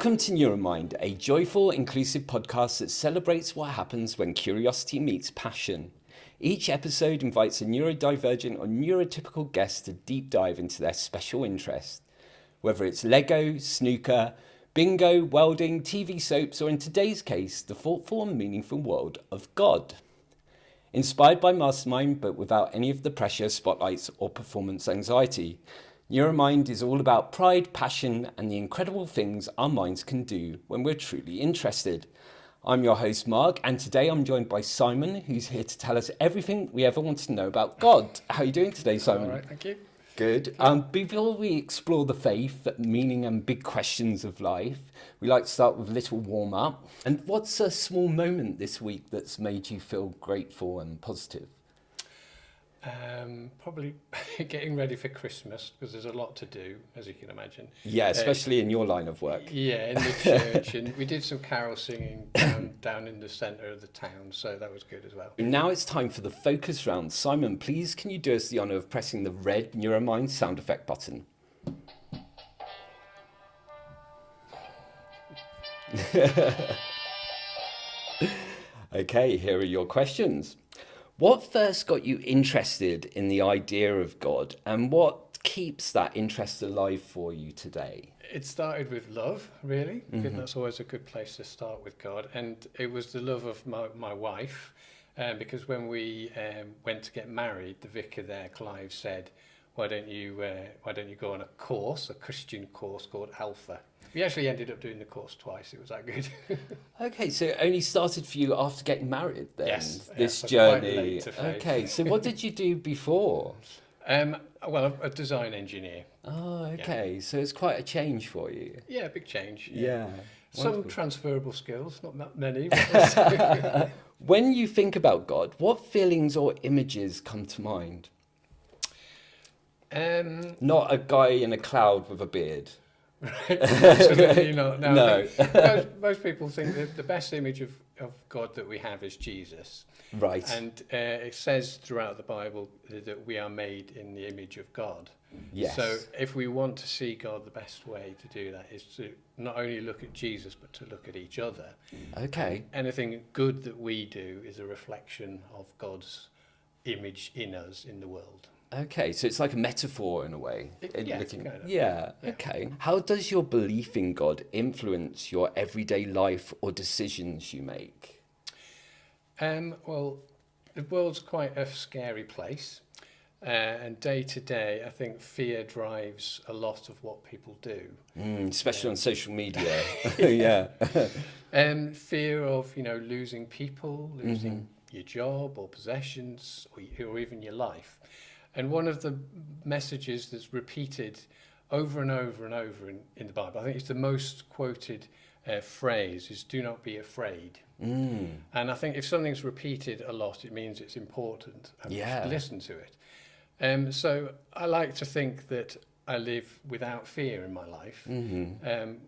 Welcome to Neuro-Mind, a joyful, inclusive podcast that celebrates what happens when curiosity meets passion. Each episode invites a neurodivergent or neurotypical guest to deep dive into their special interest. Whether it's Lego, snooker, bingo, welding, TV soaps, or in today's case, the thoughtful and meaningful world of God. Inspired by Mastermind, but without any of the pressure, spotlights, or performance anxiety, Neuro-Mind is all about pride, passion, and the incredible things our minds can do when we're truly interested. I'm your host, Mark, and today I'm joined by Simon, who's here to tell us everything we ever wanted to know about God. How are you doing today, Simon? All right, thank you. Good. Before we explore the faith, meaning, and big questions of life, we like to start with a little warm-up. And what's a small moment this week that's made you feel grateful and positive? Probably getting ready for Christmas, because there's a lot to do, as you can imagine. Yeah, especially in your line of work. Yeah, in the church, and we did some carol singing down in the centre of the town, so that was good as well. Now it's time for the focus round. Simon, please can you do us the honour of pressing the red Neuro-Mind sound effect button? Okay, here are your questions. What first got you interested in the idea of God, and what keeps that interest alive for you today? It started with love, really. Mm-hmm. That's always a good place to start with God. And it was the love of my wife, because when we went to get married, the vicar there, Clive, said, why don't you go on a Christian course called Alpha? We actually ended up doing the course twice. It was that good. Okay, so it only started for you after getting married then? Yes. This so journey. quite late to faith. Okay, so what did you do before? Well, a design engineer. Oh, okay. Yeah. So it's quite a change for you. Yeah, big change. Yeah. Some transferable skills, not that many. But when you think about God, what feelings or images come to mind? Not a guy in a cloud with a beard. Right, absolutely not. No. Most people think that the best image of God that we have is Jesus. Right. And it says throughout the Bible that we are made in the image of God. Yes. So if we want to see God, the best way to do that is to not only look at Jesus, but to look at each other. Okay. Anything good that we do is a reflection of God's image in us, in the world. Okay, so it's like a metaphor in a way. Yeah. Okay. How does your belief in God influence your everyday life or decisions you make? Well, the world's quite a scary place. And day to day, I think fear drives a lot of what people do. Especially on social media. Yeah. Fear of, losing people, losing your job or possessions or even your life. And one of the messages that's repeated over and over and over in the Bible, I think it's the most quoted phrase, is do not be afraid. And I think if something's repeated a lot, it means it's important and we should listen to it. So I like to think that I live without fear in my life,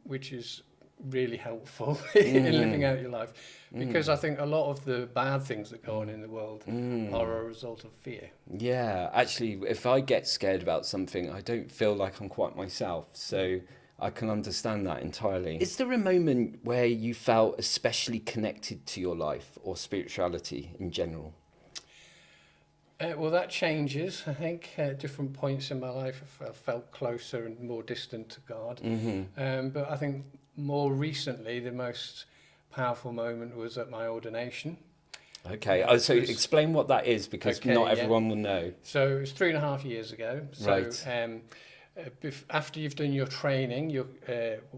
which is really helpful in living out your life, because I think a lot of the bad things that go on in the world are a result of fear. Yeah, actually, if I get scared about something, I don't feel like I'm quite myself, so I can understand that entirely. Is there a moment where you felt especially connected to your life or spirituality in general? Well, that changes. I think at different points in my life I felt closer and more distant to God. But I think more recently, the most powerful moment was at my ordination. Okay, so explain what that is, because not everyone will know. So it was 3.5 years ago. So, right. After you've done your training,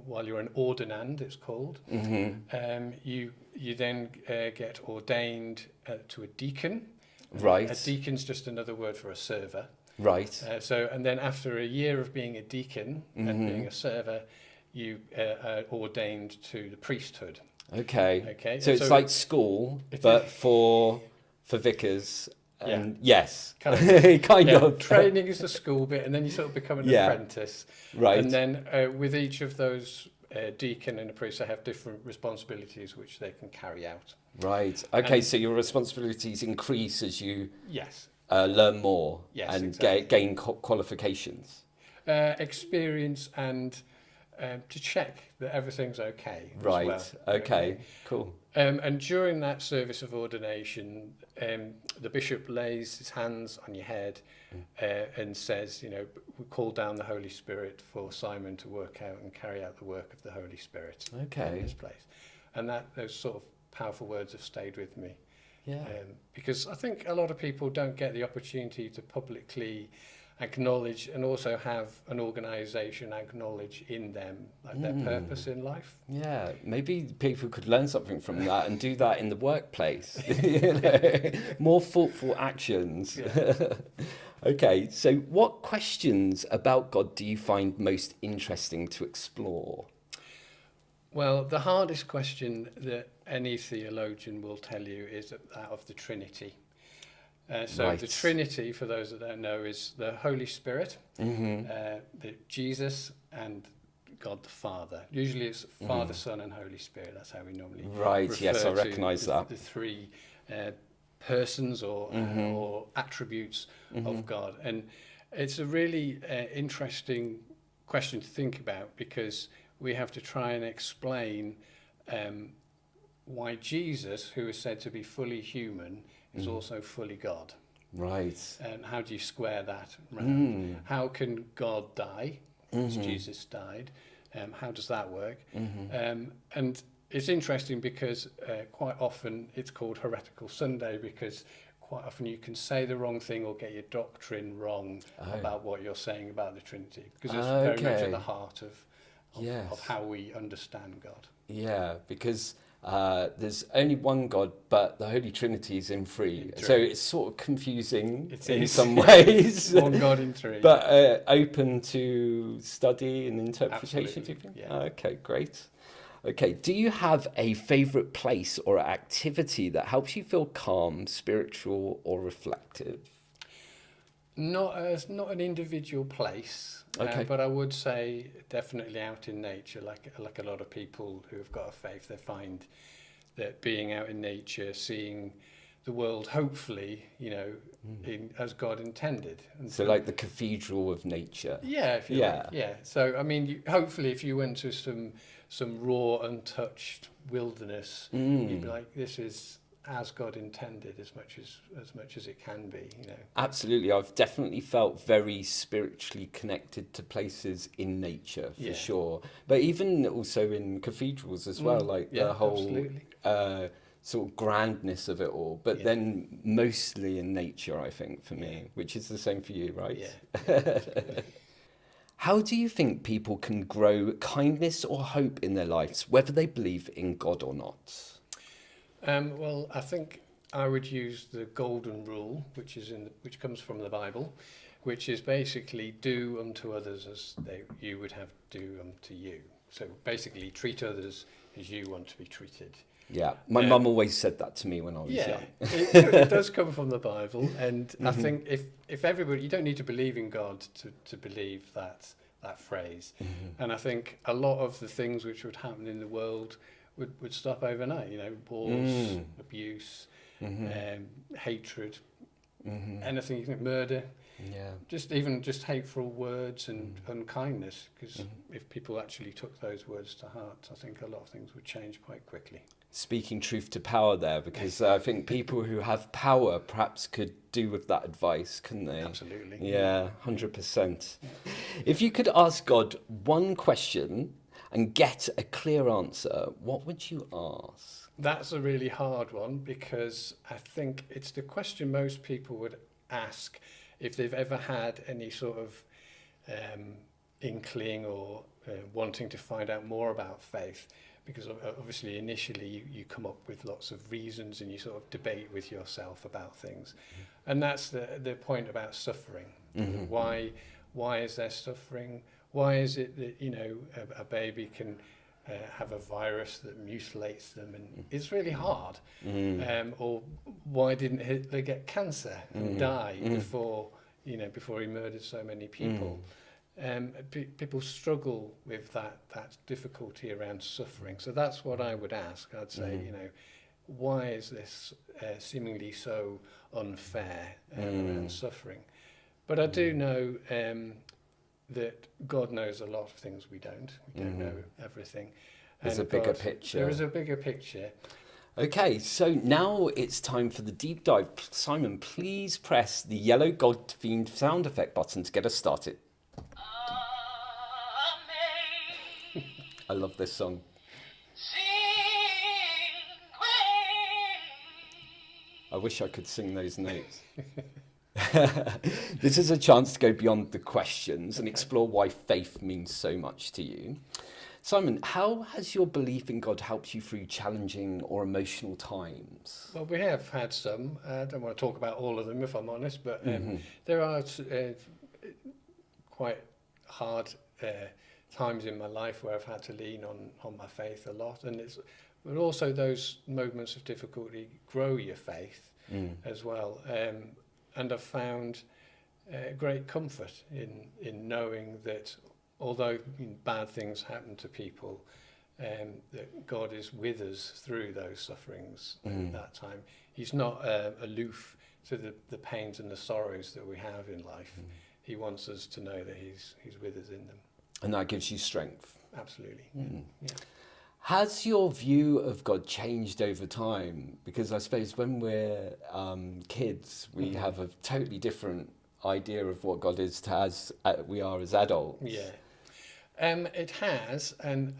while you're an ordinand, it's called, you then get ordained to a deacon. Right. A deacon's just another word for a server. Right. And then after a year of being a deacon and being a server, you are ordained to the priesthood. Okay. So it's like school, but for vicars. And yes, kind of. Training is the school bit, and then you sort of become an apprentice. Right. And then with each of those deacon and a priest, they have different responsibilities which they can carry out. Right. Okay. So your responsibilities increase as you yes learn more yes, and exactly. gain qualifications. Experience and to check that everything's okay. Right. As well. Okay. Cool. And during that service of ordination, the bishop lays his hands on your head and says, we call down the Holy Spirit for Simon to work out and carry out the work of the Holy Spirit in this place. And those sort of powerful words have stayed with me. Yeah. Because I think a lot of people don't get the opportunity to publicly acknowledge and also have an organisation acknowledge in them their purpose in life. Yeah, maybe people could learn something from that and do that in the workplace. More thoughtful actions. Yeah. Okay, so what questions about God do you find most interesting to explore? Well, the hardest question that any theologian will tell you is that of the Trinity. So the Trinity, for those that don't know, is the Holy Spirit, Jesus and God the Father. Usually it's Father, Son and Holy Spirit. That's how we normally refer yes, I recognise that. The three persons or attributes of God. And it's a really interesting question to think about, because we have to try and explain why Jesus, who is said to be fully human, is also fully God. Right. And how do you square that round? How can God die, as Jesus died? How does that work? And it's interesting because quite often it's called Heretical Sunday, because quite often you can say the wrong thing or get your doctrine wrong about what you're saying about the Trinity, because it's very much at the heart of how we understand God. Yeah, because there's only one God, but the Holy Trinity is in three. So it's sort of confusing in some ways. One God in three. But open to study and interpretation, Absolutely, do you think? yeah. Okay, great. Okay, do you have a favourite place or activity that helps you feel calm, spiritual or reflective? Not an individual place, but I would say definitely out in nature. Like a lot of people who have got a faith, they find that being out in nature, seeing the world, hopefully, as God intended. And so like the cathedral of nature. Yeah, if you like. Yeah. So I mean, hopefully, if you went to some raw, untouched wilderness, you'd be like, this is as God intended, as much as it can be, Absolutely, I've definitely felt very spiritually connected to places in nature for sure, but even also in cathedrals as well, like the whole sort of grandness of it all. But then mostly in nature, I think, for me, which is the same for you, right? Yeah. How do you think people can grow kindness or hope in their lives, whether they believe in God or not? Well, I think I would use the golden rule, which comes from the Bible, which is basically do unto others as you would have do unto you. So basically, treat others as you want to be treated. Yeah, my mum always said that to me when I was young. it does come from the Bible, and I think if everybody, you don't need to believe in God to believe that phrase. And I think a lot of the things which would happen in the world would stop overnight, wars, abuse, hatred, anything, murder, just hateful words and unkindness, because if people actually took those words to heart, I think a lot of things would change quite quickly. Speaking truth to power there, because I think people who have power perhaps could do with that advice, couldn't they? Absolutely. Yeah, 100%. If you could ask God one question and get a clear answer, what would you ask? That's a really hard one, because I think it's the question most people would ask if they've ever had any sort of inkling or wanting to find out more about faith. Because obviously initially you come up with lots of reasons and you sort of debate with yourself about things. And that's the point about suffering. Why is there suffering? Why is it that, a baby can have a virus that mutilates them and it's really hard? Or why didn't Hitler get cancer and die before he murdered so many people? People struggle with that difficulty around suffering. So that's what I would ask. I'd say, why is this seemingly so unfair around suffering? But I do know that God knows a lot of things we don't. We don't know everything. There's And a bigger picture. There is a bigger picture. Okay, so now it's time for the deep dive. Simon, please press the yellow God-themed sound effect button to get us started. I love this song. I wish I could sing those notes. This is a chance to go beyond the questions and explore why faith means so much to you. Simon, how has your belief in God helped you through challenging or emotional times? Well, we have had some. I don't want to talk about all of them, if I'm honest, but there are quite hard times in my life where I've had to lean on my faith a lot, but also those moments of difficulty grow your faith as well. And I've found great comfort in knowing that although bad things happen to people, that God is with us through those sufferings at that time. He's not aloof to the pains and the sorrows that we have in life. He wants us to know that he's with us in them. And that gives you strength. Absolutely. Yeah. Has your view of God changed over time? Because I suppose when we're kids, we have a totally different idea of what God is to as we are as adults. Yeah. It has, and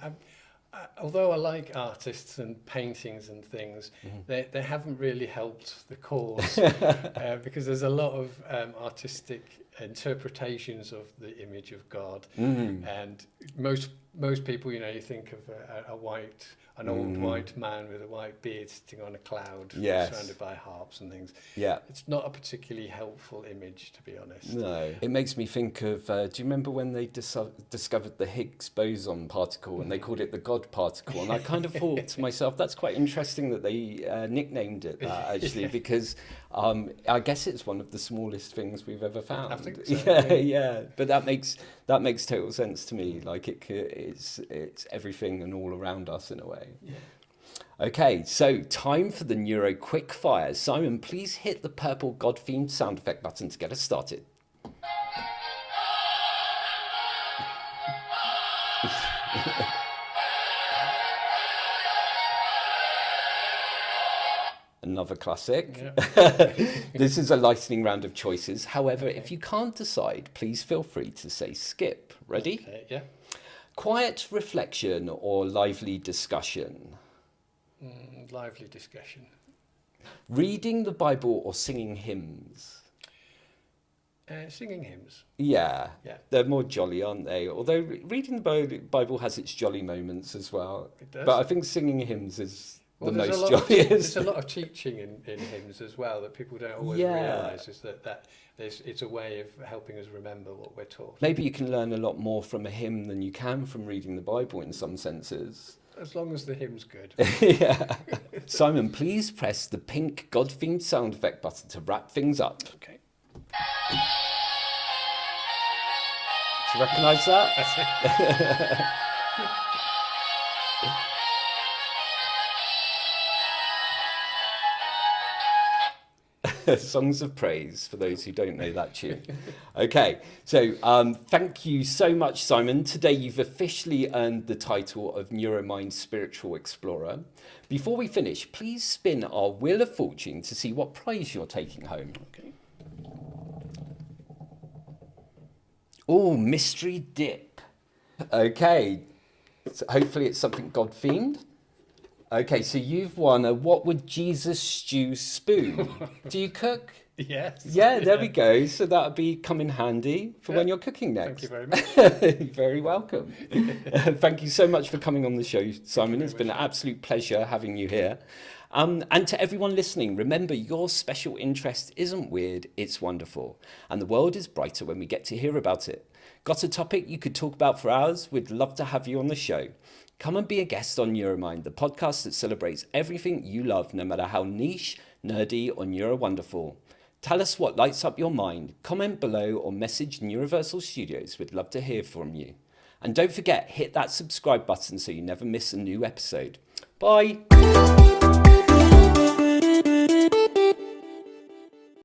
although I like artists and paintings and things, they haven't really helped the cause because there's a lot of artistic interpretations of the image of God, and most people, you think of an old white man with a white beard sitting on a cloud, surrounded by harps and things. Yeah, it's not a particularly helpful image, to be honest. No, it makes me think of. Do you remember when they discovered the Higgs boson particle and they called it the God particle? And I kind of thought to myself, that's quite interesting that they nicknamed it that, actually, because I guess it's one of the smallest things we've ever found. I think so. Yeah. But that makes total sense to me. Like it's everything and all around us in a way. Yeah. Okay, so time for the Neuro Quickfire. Simon, please hit the purple God-themed sound effect button to get us started. Another classic. Yep. This is a lightning round of choices. However, if you can't decide, please feel free to say skip. Ready? Okay, yeah. Quiet reflection or lively discussion? Lively discussion. Reading the Bible or singing hymns? Singing hymns. Yeah, they're more jolly, aren't they? Although reading the Bible has its jolly moments as well. It does. But I think singing hymns is the most jolliest. There's a lot of teaching in hymns as well that people don't always realise, is that it's a way of helping us remember what we're taught. Maybe you can learn a lot more from a hymn than you can from reading the Bible in some senses. As long as the hymn's good. Yeah. Simon, please press the pink God-themed sound effect button to wrap things up. Okay. Do you recognise that? That's it. Songs of praise for those who don't know that tune. Okay, so thank you so much, Simon. Today you've officially earned the title of Neuro-Mind Spiritual Explorer. Before we finish, please spin our Wheel of Fortune to see what prize you're taking home. Okay. Oh, mystery dip. Okay, so hopefully it's something God-themed. Okay, so you've won a What Would Jesus Stew spoon. Do you cook? Yes. Yeah, there we go. So that'll be come in handy for when you're cooking next. Thank you very much. You're very welcome. Thank you so much for coming on the show, Simon. It's been an absolute pleasure having you here. And to everyone listening, remember your special interest isn't weird, it's wonderful. And the world is brighter when we get to hear about it. Got a topic you could talk about for hours? We'd love to have you on the show. Come and be a guest on Neuro-Mind, the podcast that celebrates everything you love, no matter how niche, nerdy, or neuro-wonderful. Tell us what lights up your mind. Comment below or message Universal Studios. We'd love to hear from you. And don't forget, hit that subscribe button so you never miss a new episode. Bye.